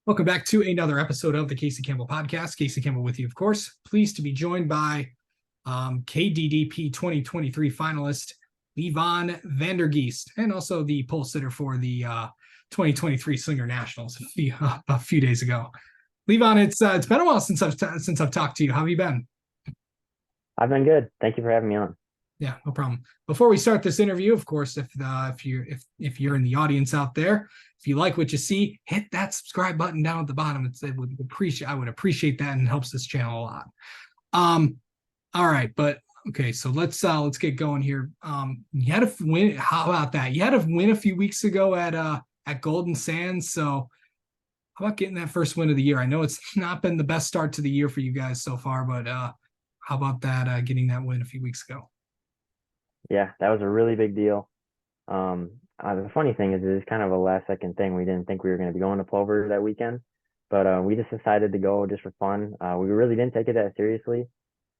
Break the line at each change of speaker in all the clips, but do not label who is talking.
Welcome back to another episode of the Casey Campbell Podcast. Casey Campbell with you, of course. Pleased to be joined by KDDP 2023 finalist Levon Geest, and also the pole sitter for the 2023 Slinger Nationals a few days ago. Levon, it's been a while since I've talked to you. How have you been?
I've been good. Thank you for having me on.
Yeah, no problem. Before we start this interview, of course, if you're in the audience out there, if you like what you see, hit that subscribe button down at the bottom. I would appreciate that, and it helps this channel a lot. All right, but okay, so let's get going here. You had a win. How about that? You had a win a few weeks ago at Golden Sands. So how about getting that first win of the year? I know it's not been the best start to the year for you guys so far, but how about that? Getting that win a few weeks ago.
Yeah, that was a really big deal. The funny thing is, it's kind of a last second thing. We didn't think we were going to be going to Plover that weekend, but we just decided to go just for fun. We really didn't take it that seriously.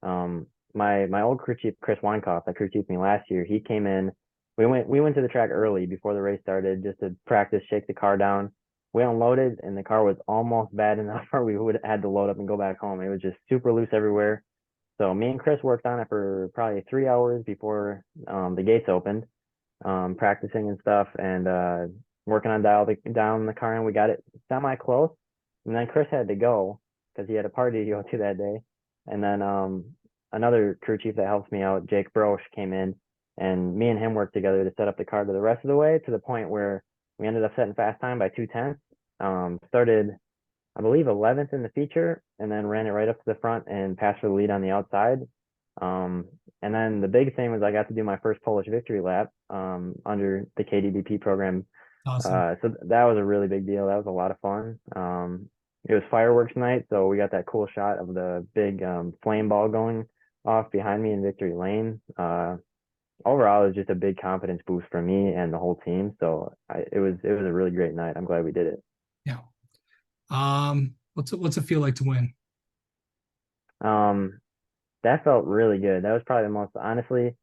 My old crew chief, Chris Weinkoff, that crew chiefed me last year, he came in. We went to the track early before the race started just to practice, shake the car down. We unloaded, and the car was almost bad enough where we would have had to load up and go back home. It was just super loose everywhere. So me and Chris worked on it for probably 3 hours before the gates opened, practicing and stuff, and working on down the car, and we got it semi close. And then Chris had to go because he had a party to go to that day. And then another crew chief that helps me out, Jake Broche, came in, and me and him worked together to set up the car to the rest of the way, to the point where we ended up setting fast time by 2:10. Started, I believe, 11th in the feature, and then ran it right up to the front and passed for the lead on the outside. And then the big thing was I got to do my first Polish victory lap under the KDDP program.
Awesome.
So that was a really big deal. That was a lot of fun. It was fireworks night, so we got that cool shot of the big flame ball going off behind me in victory lane. Overall, it was just a big confidence boost for me and the whole team. So it was a really great night. I'm glad we did it.
Yeah. What's it feel like to win?
Um, that felt really good. That was probably the most, honestly,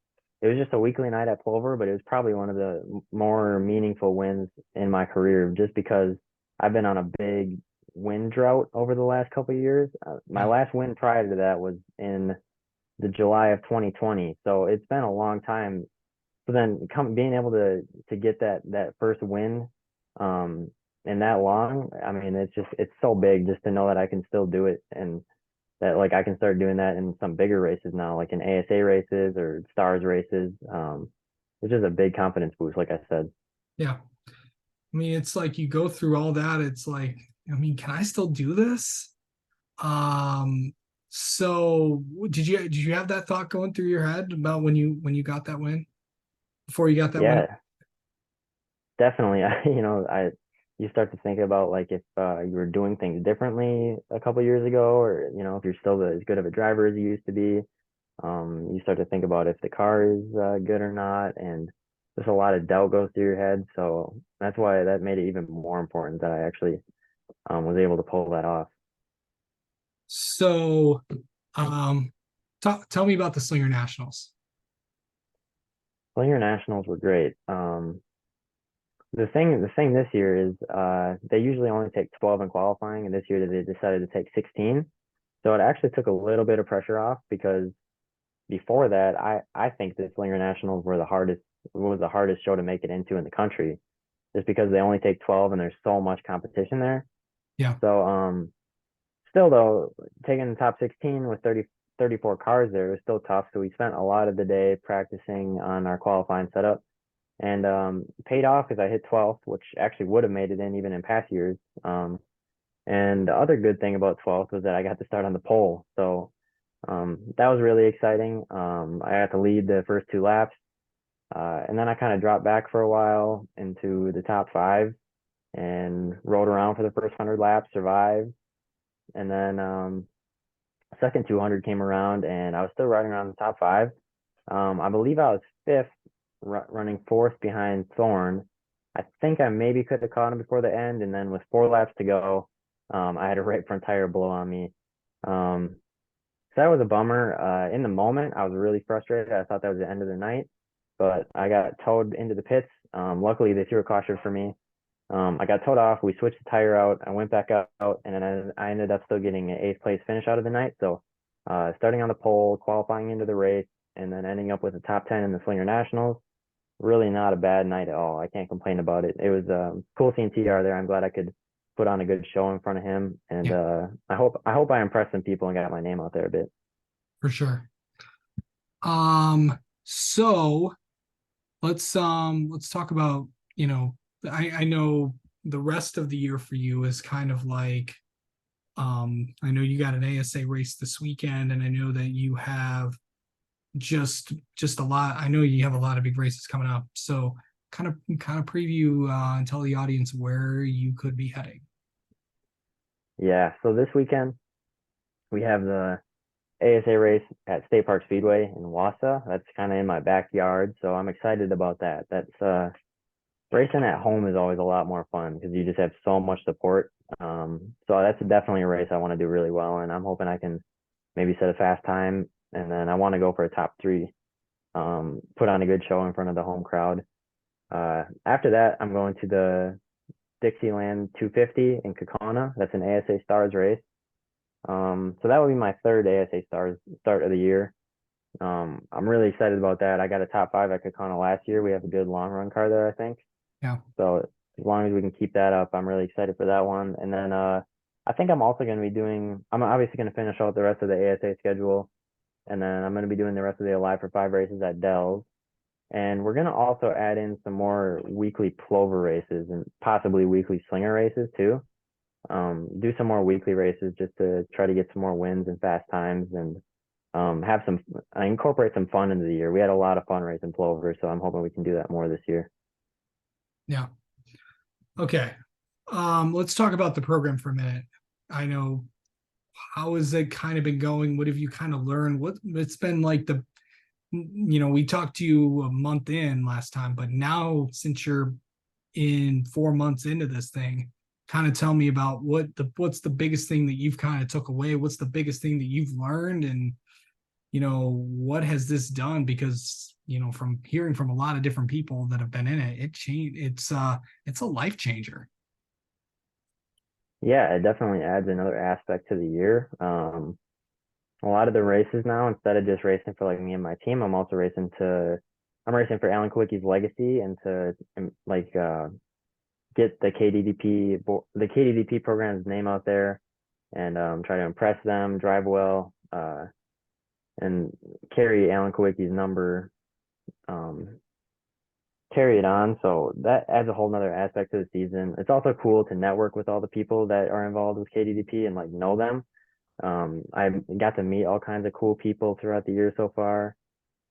it was just a weekly night at Plover, but it was probably one of the more meaningful wins in my career, just because I've been on a big win drought over the last couple of years. My
Yeah.
last win prior to that was in the July of 2020. So it's been a long time. So then being able to get that first win um in that long, I mean, it's so big just to know that I can still do it, and that, like, I can start doing that in some bigger races now, like in ASA races or stars races. It's just a big confidence boost, like I said.
Yeah. I mean, it's like you go through all that. It's like, I mean, can I still do this? Um, so did you have that thought going through your head about when you got that win? Before you got that win?
Yeah, definitely. I you start to think about, like, if you were doing things differently a couple years ago, or if you're still as good of a driver as you used to be. You start to think about if the car is good or not, and there's a lot of doubt goes through your head. So that's why that made it even more important that I actually was able to pull that off.
So um tell me about the Slinger Nationals.
Well, your nationals were great. The thing this year is they usually only take 12 in qualifying, and this year they decided to take 16. So it actually took a little bit of pressure off, because before that, I think the Slinger Nationals was the hardest show to make it into in the country, just because they only take 12 and there's so much competition there.
Yeah.
So still though, taking the top 16 with 34 cars there was still tough. So we spent a lot of the day practicing on our qualifying setup, and paid off because I hit 12th, which actually would have made it in even in past years. And the other good thing about 12th was that I got to start on the pole. So that was really exciting. I got to lead the first two laps, and then I kind of dropped back for a while into the top five and rode around for the first 100 laps, survived. And then second 200 came around, and I was still riding around the top five. I believe I was fifth, running fourth behind Thorne. I think I maybe could have caught him before the end, and then with 4 laps to go, I had a right front tire blow on me. Um, so that was a bummer. In the moment, I was really frustrated. I thought that was the end of the night, but I got towed into the pits. Luckily, they threw a caution for me. I got towed off. We switched the tire out. I went back out, and then I ended up still getting an eighth place finish out of the night. So, starting on the pole, qualifying into the race, and then ending up with a top 10 in the Slinger Nationals. Really not a bad night at all. I can't complain about it. It was cool seeing TR there. I'm glad I could put on a good show in front of him, and
Yeah,
I hope I impressed some people and got my name out there a bit.
for sure. So let's talk about, I know the rest of the year for you is kind of like, I know you got an ASA race this weekend, and I know that you have just a lot. I know you have a lot of big races coming up. So kind of preview and tell the audience where you could be heading.
Yeah. So this weekend we have the ASA race at State Park Speedway in Wausau. That's kind of in my backyard, so I'm excited about that. That's racing at home is always a lot more fun because you just have so much support. So that's definitely a race I want to do really well, and I'm hoping I can maybe set a fast time, and then I want to go for a top three. Put on a good show in front of the home crowd. After that, I'm going to the Dixieland 250 in Kaukauna. That's an ASA Stars race. So that would be my third ASA Stars start of the year. I'm really excited about that. I got a top five at Kaukauna last year. We have a good long run car there, I think.
Yeah.
So as long as we can keep that up, I'm really excited for that one. And then I think I'm also going to be doing. I'm obviously going to finish out the rest of the ASA schedule, and then I'm going to be doing the rest of the Alive for Five races at Dell's. And we're going to also add in some more weekly Plover races and possibly weekly Slinger races too. Do some more weekly races just to try to get some more wins and fast times, and have some incorporate some fun into the year. We had a lot of fun racing Plover, so I'm hoping we can do that more this year.
Yeah. Okay. Let's talk about the program for a minute. I know, how has it kind of been going? What have you kind of learned? What it's been like we talked to you a month in last time, but now since you're in 4 months into this thing, kind of tell me about what's the biggest thing that you've kind of took away? What's the biggest thing that you've learned? And, what has this done? Because, from hearing from a lot of different people that have been in it, it changed. It's a life changer.
Yeah, it definitely adds another aspect to the year. A lot of the races now, instead of just racing for like me and my team, I'm racing for Alan Kowicki's legacy and to like get the KDDP program's name out there, and try to impress them, drive well, and carry Alan Kowicki's number, um, carry it on. So that adds a whole nother aspect to the season. It's also cool to network with all the people that are involved with KDDP and like know them. I got to meet all kinds of cool people throughout the year so far.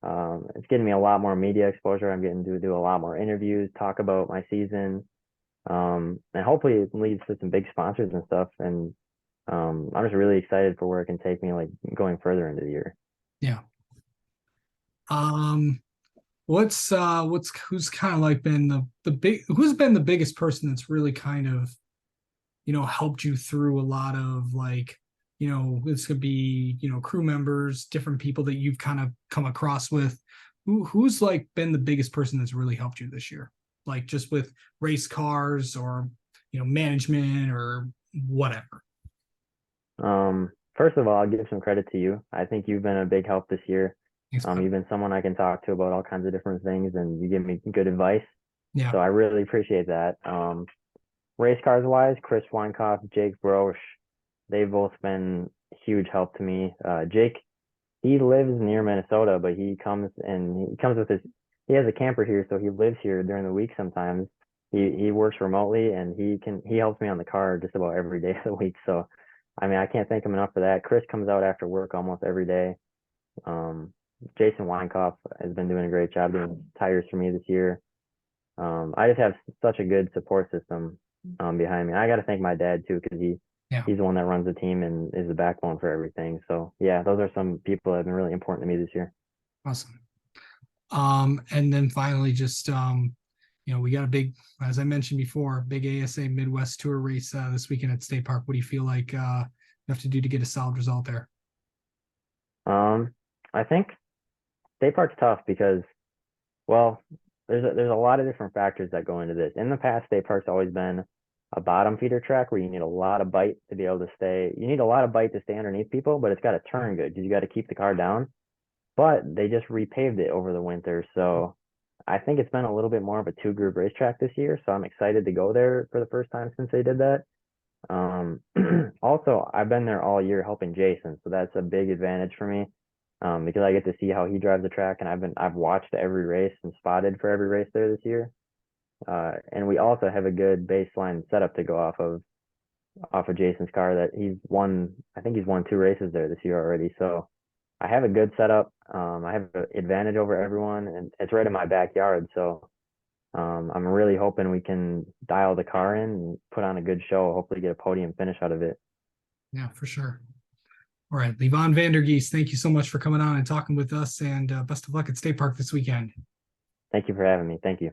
It's getting me a lot more media exposure. I'm getting to do a lot more interviews, talk about my season, and hopefully it leads to some big sponsors and stuff. And I'm just really excited for where it can take me, like going further into the year.
Yeah. Um, who's kind of like been who's been the biggest person that's really kind of, helped you through a lot of like, this could be, crew members, different people that you've kind of come across with. Who's like been the biggest person that's really helped you this year? Like just with race cars or, management or whatever.
First of all, I'll give some credit to you. I think you've been a big help this year.
Thanks, bud.
You've been someone I can talk to about all kinds of different things, and you give me good advice.
Yeah.
So I really appreciate that. Race cars wise, Chris Weinkoff, Jake Broche, they've both been huge help to me. Jake, he lives near Minnesota, but he comes with he has a camper here, so he lives here during the week sometimes. He works remotely, and he helps me on the car just about every day of the week. So I mean, I can't thank him enough for that. Chris comes out after work almost every day. Jason Weinkoff has been doing a great job doing tires for me this year. I just have such a good support system behind me. I got to thank my dad too, because
Yeah.
he's the one that runs the team and is the backbone for everything. So yeah, those are some people that have been really important to me this year.
Awesome. And then finally, just we got a big, as I mentioned before, big ASA Midwest Tour race this weekend at State Park. What do you feel like you have to do to get a solid result there?
I think State Park's tough because, well, there's a lot of different factors that go into this. In the past, State Park's always been a bottom feeder track where you need a lot of bite to be able to stay. You need a lot of bite to stay underneath people, but it's got to turn good because you got to keep the car down. But they just repaved it over the winter, so I think it's been a little bit more of a two-group racetrack this year. So I'm excited to go there for the first time since they did that. Also, I've been there all year helping Jason, so that's a big advantage for me. Because I get to see how he drives the track, and I've watched every race and spotted for every race there this year. And we also have a good baseline setup to go off of Jason's car that he's won. I think he's won 2 races there this year already. So I have a good setup. I have an advantage over everyone, and it's right in my backyard. So I'm really hoping we can dial the car in and put on a good show. Hopefully, get a podium finish out of it.
Yeah, for sure. All right, Levon Geest, thank you so much for coming on and talking with us, and best of luck at State Park this weekend.
Thank you for having me. Thank you.